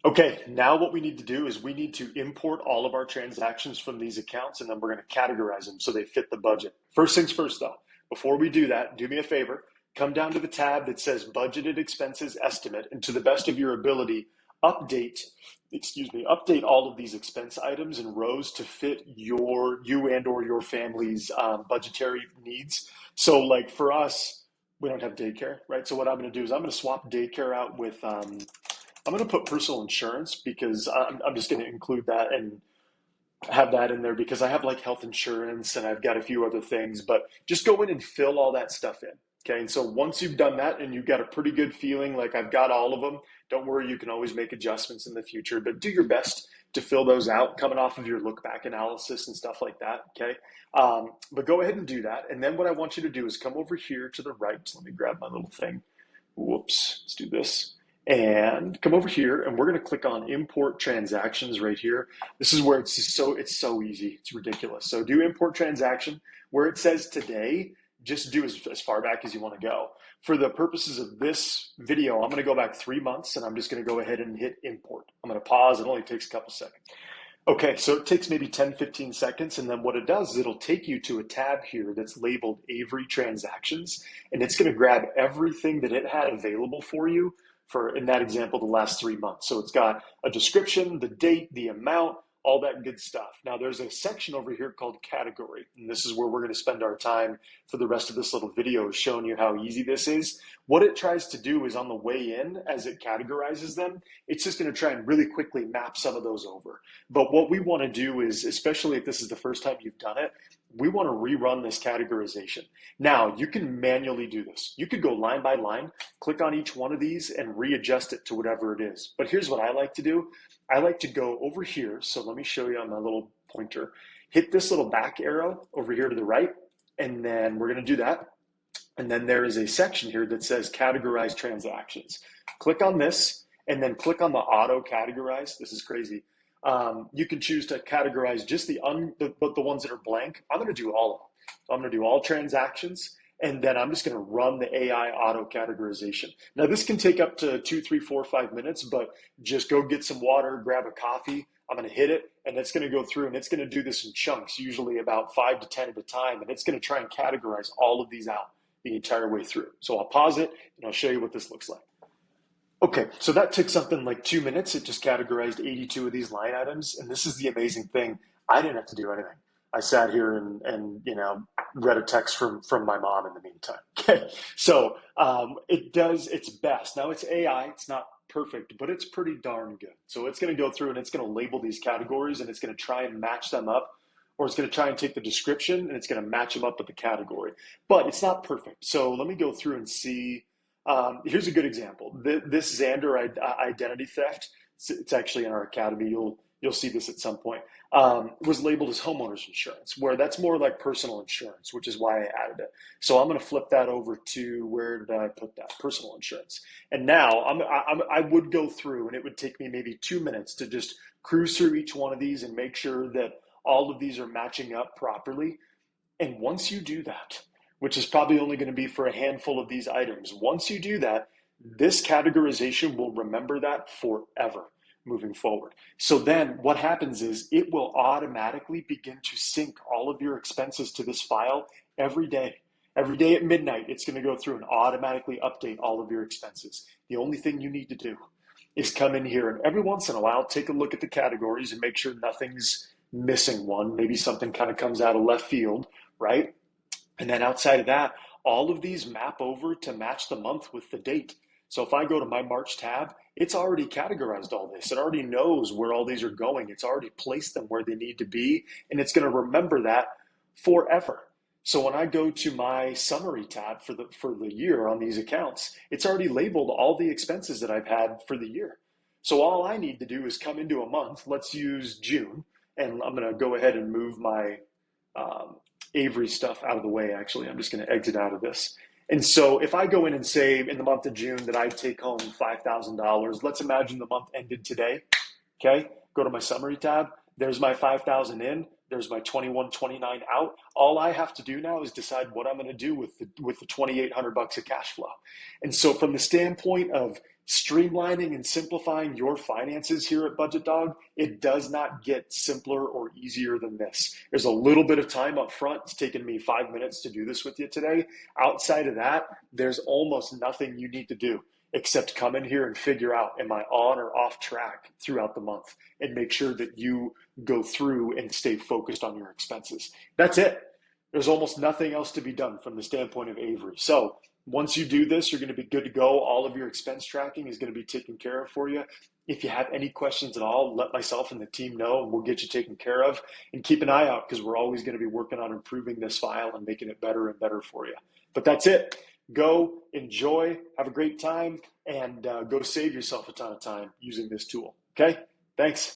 Okay, now what we need to do is we need to import all of our transactions from these accounts, and then we're going to categorize them so they fit the budget. First things first, though, before we do that, do me a favor, come down to the tab that says budgeted expenses estimate, and to the best of your ability, update, update all of these expense items and rows to fit you and or your family's budgetary needs. So like for us, we don't have daycare, right? So what I'm going to do is I'm going to swap daycare out with I'm going to put personal insurance because I'm just going to include that and have that in there because I have like health insurance and I've got a few other things, but just go in and fill all that stuff in. Okay. And so once you've done that and you've got a pretty good feeling like I've got all of them, don't worry, you can always make adjustments in the future, but do your best to fill those out coming off of your look back analysis and stuff like that. Okay. But go ahead and do that. And then what I want you to do is come over here to the right. Let me grab my little thing. Whoops. Let's do this and come over here and we're going to click on import transactions right here. This is where it's so easy. It's ridiculous. So do import transaction where it says today, just do as far back as you want to go. For the purposes of this video, I'm going to go back 3 months and I'm just going to go ahead and hit import. I'm going to pause. It only takes a couple seconds. Okay, so it takes maybe 10, 15 seconds, and then what it does is it'll take you to a tab here that's labeled Avery Transactions, and it's going to grab everything that it had available for you for, in that example, the last 3 months. So it's got a description, the date, the amount, all that good stuff. Now there's a section over here called category, and this is where we're going to spend our time for the rest of this little video showing you how easy this is. What it tries to do is on the way in, as it categorizes them, it's just going to try and really quickly map some of those over. But what we want to do is, especially if this is the first time you've done it, we want to rerun this categorization. Now, you can manually do this. You could go line by line, click on each one of these and readjust it to whatever it is. But here's what I like to do. I like to go over here. So let me show you on my little pointer. Hit this little back arrow over here to the right, and then we're going to do that. And then there is a section here that says categorize transactions. Click on this and then click on the auto categorize. This is crazy. You can choose to categorize just the ones that are blank. I'm going to do all of them. So I'm going to do all transactions, and then I'm just going to run the AI auto categorization. Now this can take up to 2, 3, 4, 5 minutes, but just go get some water, grab a coffee. I'm going to hit it, and it's going to go through, and it's going to do this in chunks, usually about 5 to 10 at a time, and it's going to try and categorize all of these out the entire way through. So I'll pause it, and I'll show you what this looks like. Okay, so that took something like 2 minutes. It just categorized 82 of these line items. And this is the amazing thing. I didn't have to do anything. I sat here and read a text from my mom in the meantime. Okay, so it does its best. Now it's AI. It's not perfect, but it's pretty darn good. So it's going to go through and it's going to label these categories and it's going to try and match them up, or it's going to try and take the description and it's going to match them up with the category. But it's not perfect. So let me go through and see. Here's a good example. This Xander identity theft, it's actually in our academy. You'll see this at some point. Was labeled as homeowners insurance, where that's more like personal insurance, which is why I added it. So I'm going to flip that over to, where did I put that? Personal insurance. And now I would go through, and it would take me maybe 2 minutes to just cruise through each one of these and make sure that all of these are matching up properly. And once you do that, which is probably only going to be for a handful of these items. Once you do that, this categorization will remember that forever moving forward. So then what happens is it will automatically begin to sync all of your expenses to this file every day. Every day at midnight, it's going to go through and automatically update all of your expenses. The only thing you need to do is come in here and every once in a while, take a look at the categories and make sure nothing's missing one. Maybe something kind of comes out of left field, right? And then outside of that, all of these map over to match the month with the date. So if I go to my March tab, it's already categorized all this. It already knows where all these are going. It's already placed them where they need to be, and it's going to remember that forever. So when I go to my summary tab for the year on these accounts, it's already labeled all the expenses that I've had for the year. So all I need to do is come into a month. Let's use June, and I'm going to go ahead and move my Avery stuff out of the way. Actually, I'm just going to exit out of this. And so if I go in and say in the month of June that I take home $5,000, let's imagine the month ended today. Okay, go to my summary tab. There's my 5,000 in. There's my 2129 out. All I have to do now is decide what I'm going to do with the 2,800 bucks of cash flow. And so from the standpoint of streamlining and simplifying your finances here at BudgetDog, it does not get simpler or easier than this. There's a little bit of time up front. It's taken me 5 minutes to do this with you today. Outside of that, there's almost nothing you need to do except come in here and figure out, am I on or off track throughout the month, and make sure that you go through and stay focused on your expenses. That's it. There's almost nothing else to be done from the standpoint of Avery. So once you do this, you're going to be good to go. All of your expense tracking is going to be taken care of for you. If you have any questions at all, let myself and the team know, and we'll get you taken care of. And keep an eye out, because we're always going to be working on improving this file and making it better and better for you. But that's it. Go, enjoy, have a great time, and go save yourself a ton of time using this tool. Okay? Thanks.